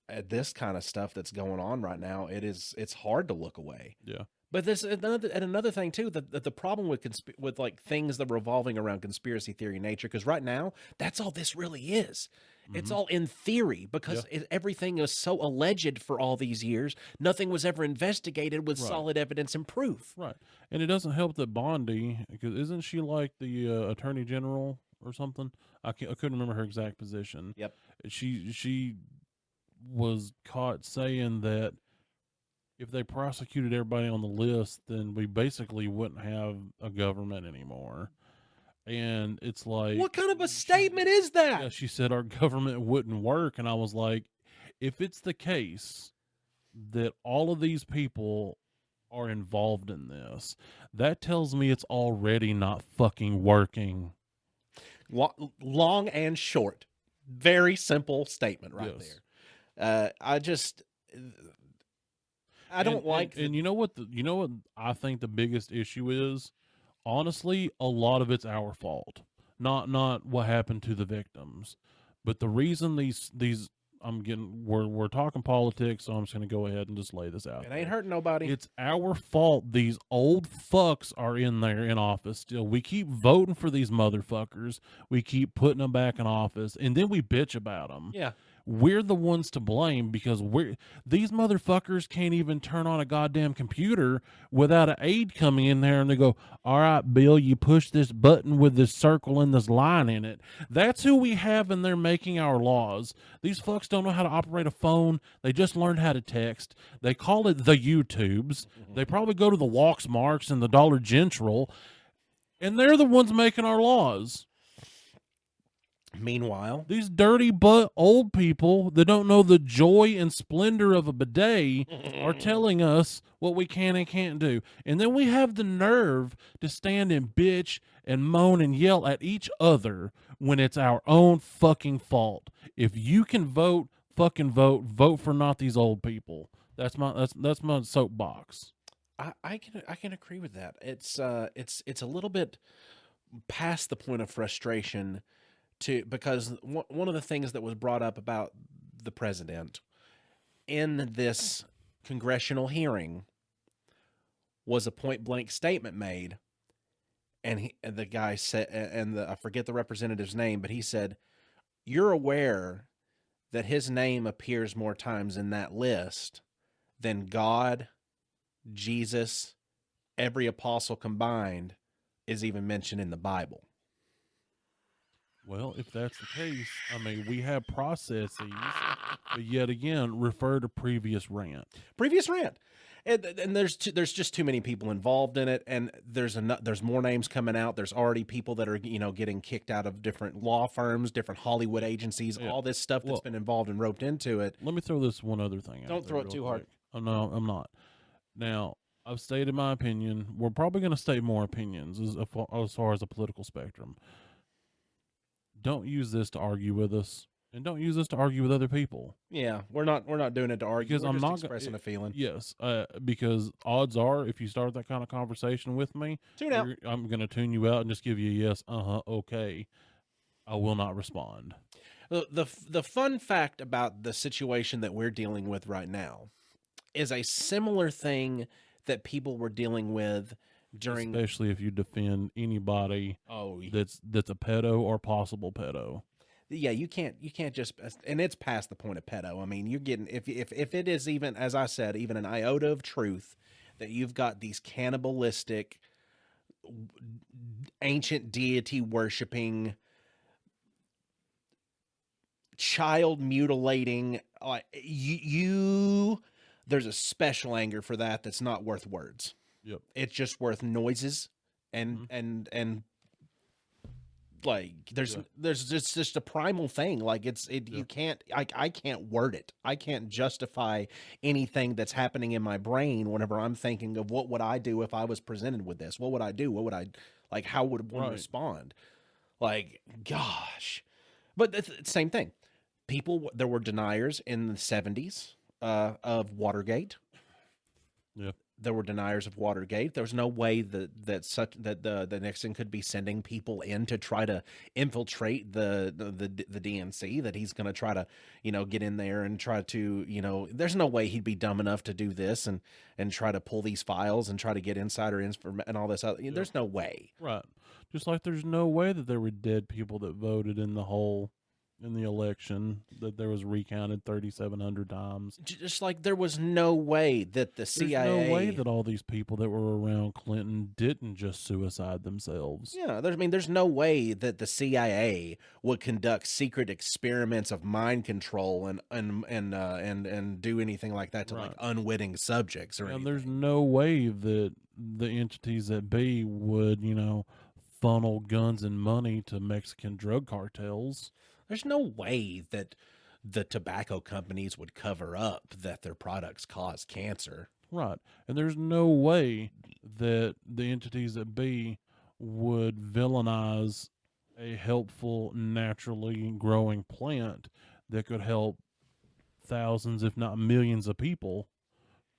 at this kind of stuff that's going on right now, it's hard to look away. Yeah. But another thing too, the problem with like things that are revolving around conspiracy theory nature, because right now that's all this really is. It's all in theory, because everything is so alleged for all these years. Nothing was ever investigated with solid evidence and proof. Right. And it doesn't help that Bondi, because isn't she like the attorney general or something? I couldn't remember her exact position. Yep. She was caught saying that if they prosecuted everybody on the list, then we basically wouldn't have a government anymore. And it's like, What kind of a statement is that? yeah, she said our government wouldn't work. And I was like, if it's the case that all of these people are involved in this, that tells me it's already not fucking working. Long and short. Very simple statement right Yes. there. I don't like. And you know what? You know what I think the biggest issue is. Honestly, a lot of it's our fault. Not what happened to the victims, but the reason these we're talking politics, so I'm just gonna go ahead and just lay this out. It ain't hurting nobody. It's our fault these old fucks are in there in office still. We keep voting for these motherfuckers. We keep putting them back in office, and then we bitch about them. Yeah. We're the ones to blame because these motherfuckers can't even turn on a goddamn computer without an aide coming in there and they go, all right, Bill, you push this button with this circle and this line in it. That's who we have in there making our laws. These fucks don't know how to operate a phone. They just learned how to text. They call it the YouTubes. They probably go to the Walks Marks and the Dollar General, and they're the ones making our laws. Meanwhile, These dirty butt old people that don't know the joy and splendor of a bidet are telling us what we can and can't do. And then we have the nerve to stand and bitch and moan and yell at each other when it's our own fucking fault. If you can vote, fucking vote. Vote for not these old people. That's my soapbox. I can agree with that. It's a little bit past the point of frustration because one of the things that was brought up about the president in this congressional hearing was a point blank statement made, and the guy said, I forget the representative's name, but he said, "You're aware that his name appears more times in that list than God, Jesus, every apostle combined is even mentioned in the Bible." Well, if that's the case, I mean, we have processes, but yet again, refer to previous rant. And there's just too many people involved in it, and there's more names coming out. There's already people that are getting kicked out of different law firms, different Hollywood agencies, all this stuff that's been involved and roped into it. Let me throw this one other thing out. Don't throw it too hard. Oh, no, I'm not. Now, I've stated my opinion. We're probably going to state more opinions as far as the political spectrum. Don't use this to argue with us, and don't use this to argue with other people. Yeah, we're not doing it to argue. Because we're I'm just not expressing a feeling. Yes, because odds are, if you start that kind of conversation with me, Tune out. I'm going to tune you out and just give you a yes, okay. I will not respond. The fun fact about the situation that we're dealing with right now is a similar thing that people were dealing with during, especially if you defend anybody that's a pedo or possible pedo. Yeah, you can't just, and it's past the point of pedo. I mean, you're getting, if it is even, as I said, even an iota of truth that you've got these cannibalistic, ancient deity worshiping, child mutilating, there's a special anger for that that's not worth words. Yep. It's just worth noises and like there's just a primal thing. Like you can't, I can't word it. I can't justify anything that's happening in my brain whenever I'm thinking of what would I do if I was presented with this? What would I do? What would I, like, how would one respond? Like, gosh. But it's the same thing. There were deniers in the 70s of Watergate. Yeah. There were deniers of Watergate. There was no way that the Nixon could be sending people in to try to infiltrate the DNC, that he's going to try to, get in there and try to, there's no way he'd be dumb enough to do this and try to pull these files and try to get insider information and all this other. Yeah. There's no way. Right. Just like there's no way that there were dead people that voted in the election, that there was recounted 3,700 times. Just like there was no way that the CIA... There's no way that all these people that were around Clinton didn't just suicide themselves. Yeah, there's no way that the CIA would conduct secret experiments of mind control and do anything like that to like unwitting subjects or anything. And there's no way that the entities that be would, funnel guns and money to Mexican drug cartels. There's no way that the tobacco companies would cover up that their products cause cancer. Right. And there's no way that the entities that be would villainize a helpful, naturally growing plant that could help thousands, if not millions of people.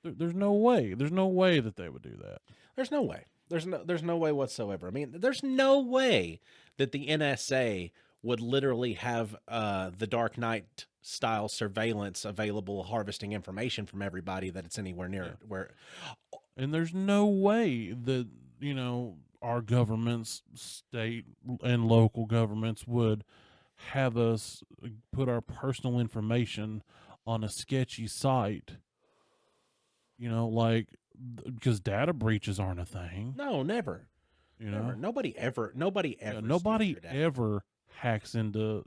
There's no way. There's no way that they would do that. There's no way. There's no way whatsoever. I mean, there's no way that the NSA would literally have the Dark Knight style surveillance available, harvesting information from everybody that it's anywhere near where. And there's no way that, our governments, state and local governments would have us put our personal information on a sketchy site, because data breaches aren't a thing. No, never. Never. Nobody ever. Nobody ever hacks into,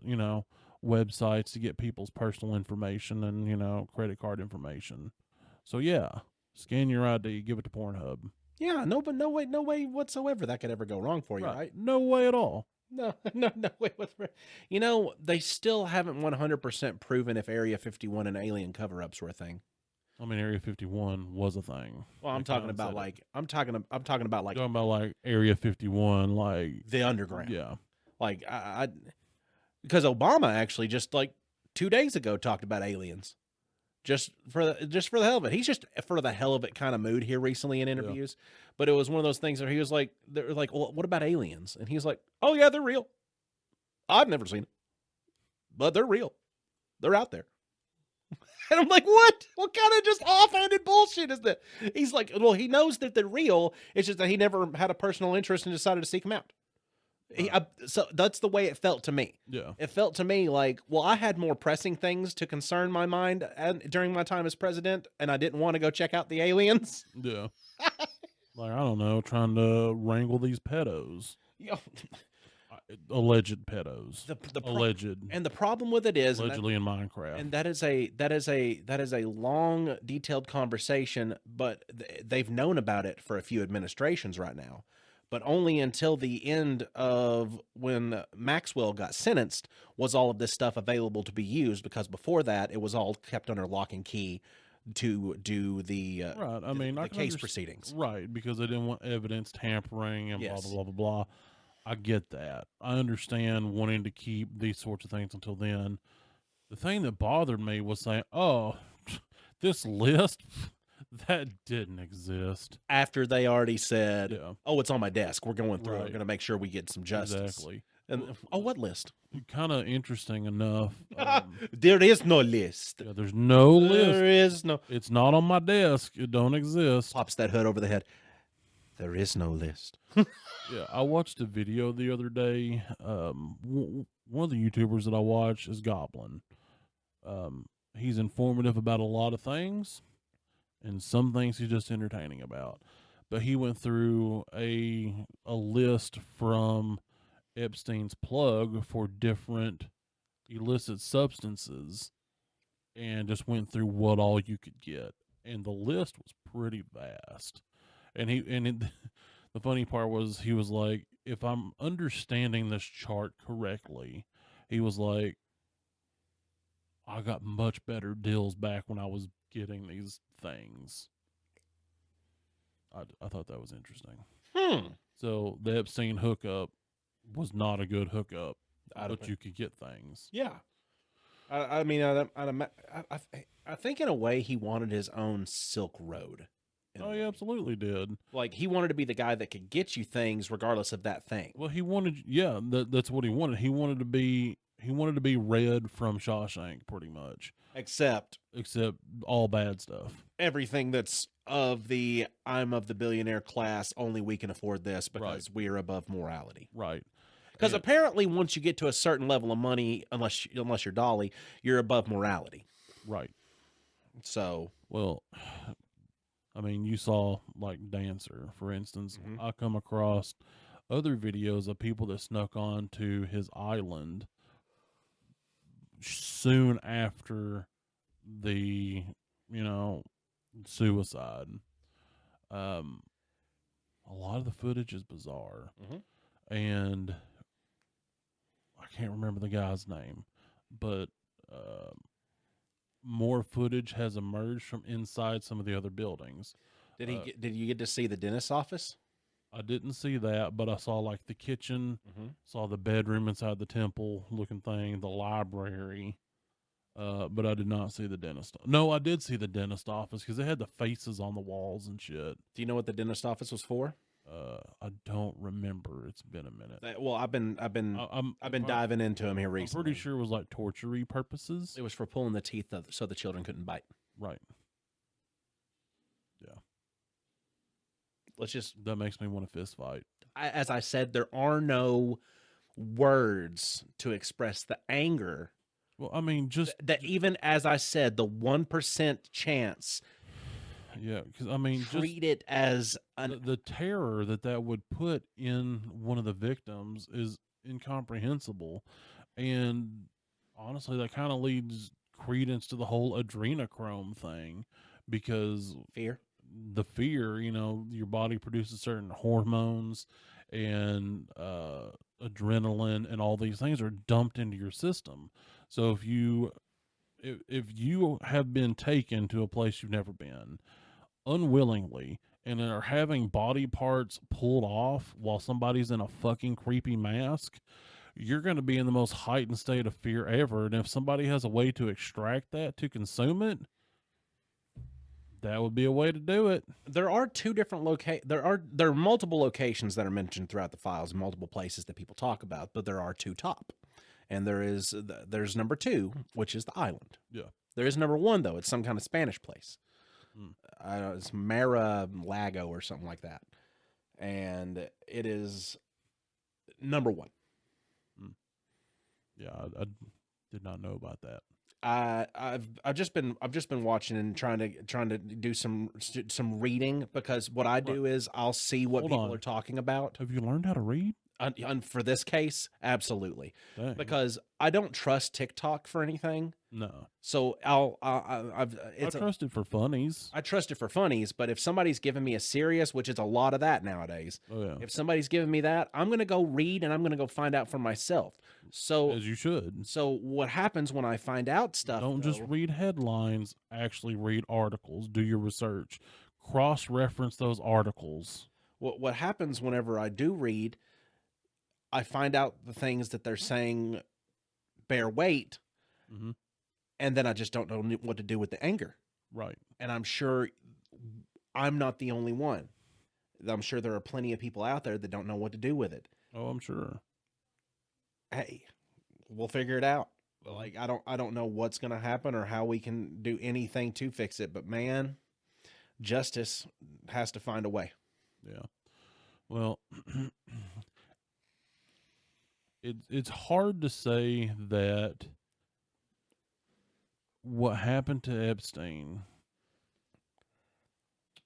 websites to get people's personal information and, credit card information. So yeah, scan your ID, give it to Pornhub. Yeah, no way whatsoever that could ever go wrong for you, right? No way at all. No way whatsoever. They still haven't 100% proven if Area 51 and alien cover-ups were a thing. I mean, Area 51 was a thing. Well, I'm talking about I'm talking about Area 51, like the underground. Yeah. Like I because Obama actually just like 2 days ago talked about aliens. Just for the hell of it. He's just for the hell of it kind of mood here recently in interviews. Yeah. But it was one of those things where he was like, they're like, well, what about aliens? And he's like, oh yeah, they're real. I've never seen it, but they're real. They're out there. And I'm like, what? What kind of just offhanded bullshit is that? He's like, well, he knows that they're real. It's just that he never had a personal interest and decided to seek them out. So that's the way it felt to me. Yeah. It felt to me like, well, I had more pressing things to concern my mind during my time as president, and I didn't want to go check out the aliens. Yeah. Like, I don't know, trying to wrangle these pedos. Alleged pedos. Alleged. And the problem with it is allegedly in Minecraft. And that is a long, detailed conversation, but they've known about it for a few administrations right now. But only until the end of when Maxwell got sentenced was all of this stuff available to be used, because before that it was all kept under lock and key to do the right. I mean, the case proceedings. Right, because they didn't want evidence tampering and blah, blah, blah, blah, blah. I get that. I understand wanting to keep these sorts of things until then. The thing that bothered me was saying, oh, this list... that didn't exist. After they already said, oh, it's on my desk. We're going through. Right. We're going to make sure we get some justice. Exactly. And what list? Kind of interesting enough. There is no list. Yeah, there's no list. There is no. It's not on my desk. It don't exist. Pops that hood over the head. There is no list. Yeah, I watched a video the other day. One of the YouTubers that I watch is Goblin. He's informative about a lot of things. And some things he's just entertaining about. But he went through a list from Epstein's plug for different illicit substances and just went through what all you could get. And the list was pretty vast. And the funny part was he was like, if I'm understanding this chart correctly, he was like, I got much better deals back when I was getting these things. I thought that was interesting. So the Epstein hookup was not a good hookup, but you could get things. Yeah. I mean, I think in a way he wanted his own Silk Road. Oh, he absolutely did. Like, he wanted to be the guy that could get you things regardless of that thing. Well, he wanted, that's what he wanted. He wanted to be Red from Shawshank, pretty much. Except all bad stuff. Everything that's I'm of the billionaire class, only we can afford this because we're above morality. Right. Because apparently once you get to a certain level of money, unless you're Dolly, you're above morality. Right. So. Well, I mean, you saw like Dancer, for instance. I come across other videos of people that snuck on to his island soon after the, suicide. A lot of the footage is bizarre. and I can't remember the guy's name, but more footage has emerged from inside some of the other buildings. Did you get to see the dentist's office? I didn't see that, but I saw like the kitchen, saw the bedroom inside the temple looking thing, the library. But I did not see the dentist. No, I did see the dentist office because they had the faces on the walls and shit. Do you know what the dentist office was for? I don't remember. It's been a minute. Well, I've been diving into them here recently. I'm pretty sure it was like torture purposes. It was for pulling the teeth so the children couldn't bite. Right. Yeah. That makes me want to fist fight. As I said, there are no words to express the anger. Well, I mean, just that even as I said, the 1% chance. Yeah, because I mean, treat it as the terror that would put in one of the victims is incomprehensible, and honestly, that kind of leads credence to the whole adrenochrome thing, because the fear, you know, your body produces certain hormones and adrenaline, and all these things are dumped into your system. So if you have been taken to a place you've never been unwillingly and are having body parts pulled off while somebody's in a fucking creepy mask, you're going to be in the most heightened state of fear ever. And if somebody has a way to extract that to consume it, that would be a way to do it. There are two different there are multiple locations that are mentioned throughout the files, multiple places that people talk about, but there are two top. And there's number 2, which is the island. Yeah. There is number 1 though. It's some kind of Spanish place. It's Mar-a-Lago or something like that. And it is number 1. Yeah, I did not know about that. I've just been watching and trying to do some reading, because what I do is I'll see what people are talking about. Have you learned how to read? For this case, absolutely. Dang. Because I don't trust TikTok for anything. No. So I trust it for funnies. I trust it for funnies, but if somebody's giving me a serious, which is a lot of that nowadays, if somebody's giving me that, I'm going to go read and I'm going to go find out for myself. So as you should. So what happens when I find out stuff? Don't just read headlines. Actually read articles. Do your research. Cross-reference those articles. What happens whenever I do read, I find out the things that they're saying bear weight, and then I just don't know what to do with the anger. Right. And I'm sure I'm not the only one. I'm sure there are plenty of people out there that don't know what to do with it. Oh, I'm sure. Hey, we'll figure it out. Like, I don't know what's going to happen or how we can do anything to fix it, but man, justice has to find a way. Yeah. Well, it's hard to say that what happened to Epstein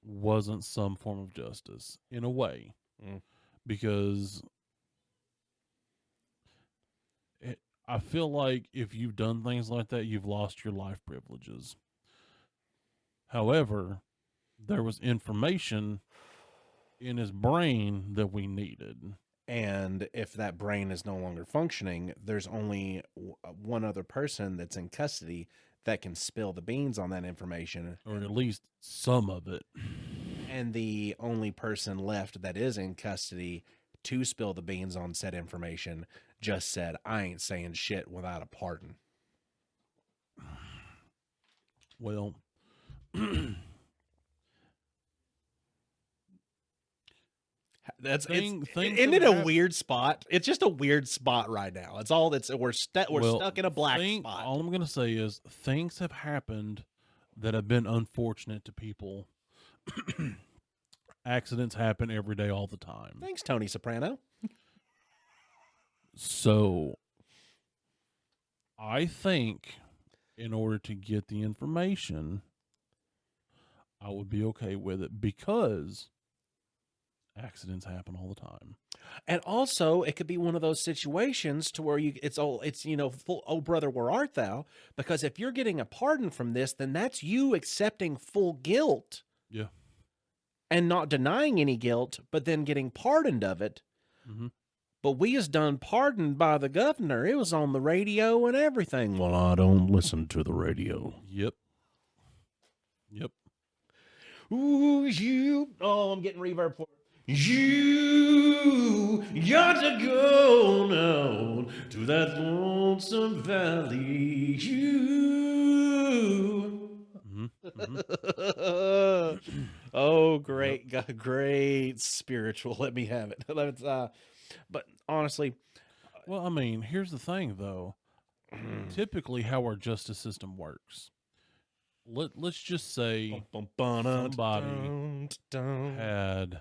wasn't some form of justice in a way, because I feel like if you've done things like that, you've lost your life privileges. However, there was information in his brain that we needed. And if that brain is no longer functioning, there's only one other person that's in custody that can spill the beans on that information. Or at least some of it. And the only person left that is in custody to spill the beans on said information just said, I ain't saying shit without a pardon. Well, isn't it a weird spot? It's just a weird spot right now. It's all we're stuck in a black spot. All I'm going to say is things have happened that have been unfortunate to people. Accidents happen every day, all the time. Thanks, Tony Soprano. So I think in order to get the information, I would be okay with it, because accidents happen all the time. And also, it could be one of those situations to where it's full, oh brother, where art thou? Because if you're getting a pardon from this, then that's you accepting full guilt. Yeah. And not denying any guilt, but then getting pardoned of it. But we is done pardoned by the governor. It was on the radio and everything. Well, I don't listen to the radio. Yep. Ooh, you. Oh, I'm getting reverb for it. You got to go now to that lonesome valley. You. Oh, great, great spiritual. Let me have it. But honestly, Well, I mean, here's the thing, though. Typically, how our justice system works. Let's just say somebody had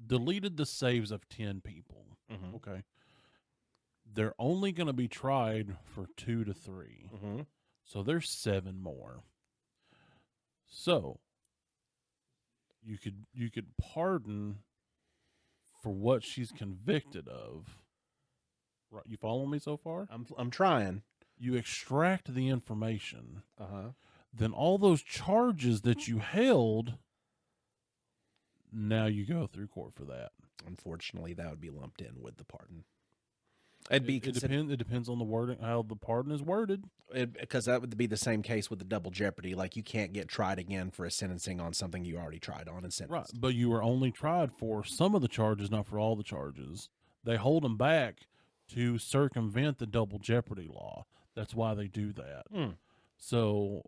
deleted the saves of 10 people. Mhm. Okay. They're only going to be tried for 2 to 3. Mhm. So there's 7 more. So you could pardon for what she's convicted of. Right, you follow me so far? I'm trying. You extract the information. Uh-huh. Then all those charges that you held, now you go through court for that. Unfortunately, that would be lumped in with the pardon. It'd be It depends on the wording, how the pardon is worded. because that would be the same case with the double jeopardy. Like you can't get tried again for a sentencing on something you already tried on and Right, sentenced. but you were only tried for some of the charges, not for all the charges. They hold them back to circumvent the double jeopardy law. That's why they do that. Hmm. So,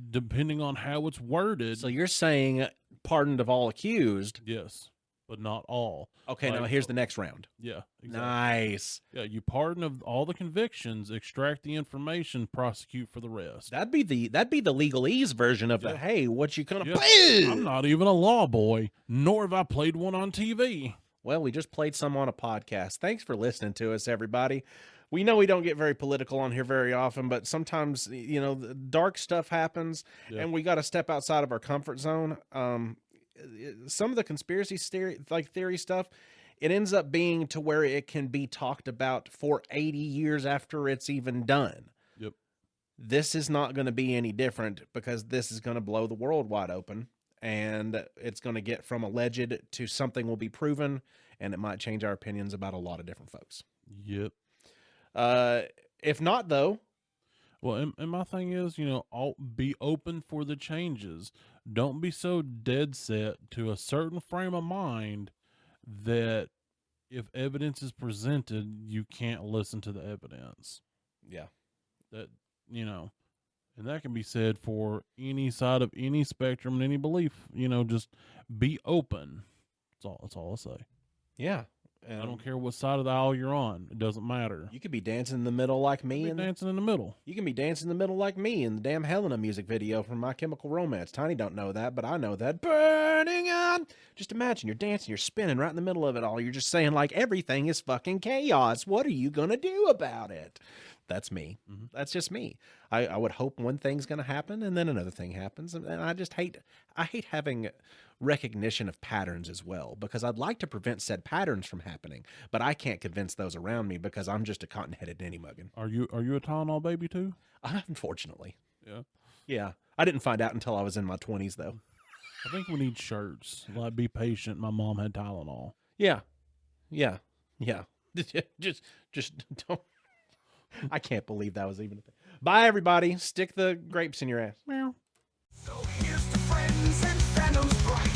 depending on how it's worded, So you're saying pardoned of all accused. yes, but not all. Okay, now Like, here's the next round. Yeah, exactly. Nice. Yeah, you pardon of all the convictions, extract the information, prosecute for the rest. That'd be the legalese version of the Yeah. hey, what you gonna Yeah. play? I'm not even a law boy, nor have I played one on TV. Well, we just played some on a podcast. Thanks for listening to us, everybody. We know we don't get very political on here very often, but sometimes, the dark stuff happens Yeah. and we got to step outside of our comfort zone. Some of the conspiracy theory stuff, it ends up being to where it can be talked about for 80 years after it's even done. Yep. This is not going to be any different because this is going to blow the world wide open. And it's going to get from alleged to something will be proven, and it might change our opinions about a lot of different folks. Yep. If not, though, Well, and my thing is, be open for the changes. Don't be so dead set to a certain frame of mind that if evidence is presented, you can't listen to the evidence. yeah, That, and that can be said for any side of any spectrum and any belief. Just be open. That's all I say. yeah. I don't care what side of the aisle you're on. It doesn't matter. You could be dancing in the middle like me, Be and dancing in the middle. you can be dancing in the middle like me in the damn Helena music video from My Chemical Romance. Tiny don't know that, but I know that. Burning on. Just imagine you're dancing, you're spinning right in the middle of it all. You're just saying like everything is fucking chaos. What are you gonna do about it? That's me. Mhm. That's just me. I would hope one thing's gonna happen and then another thing happens, and I just hate having recognition of patterns as well, because I'd like to prevent said patterns from happening, but I can't convince those around me because I'm just a cotton-headed ninny muggin. Are you a Tylenol baby too? Unfortunately. Yeah. Yeah. I didn't find out until I was in my 20s, though. I think we need shirts. Like, be patient. My mom had Tylenol. Yeah. Yeah. Yeah. Just don't. I can't believe that was even a thing. Bye, everybody. Stick the grapes in your ass. Meow. So here's to friends and fandoms bright.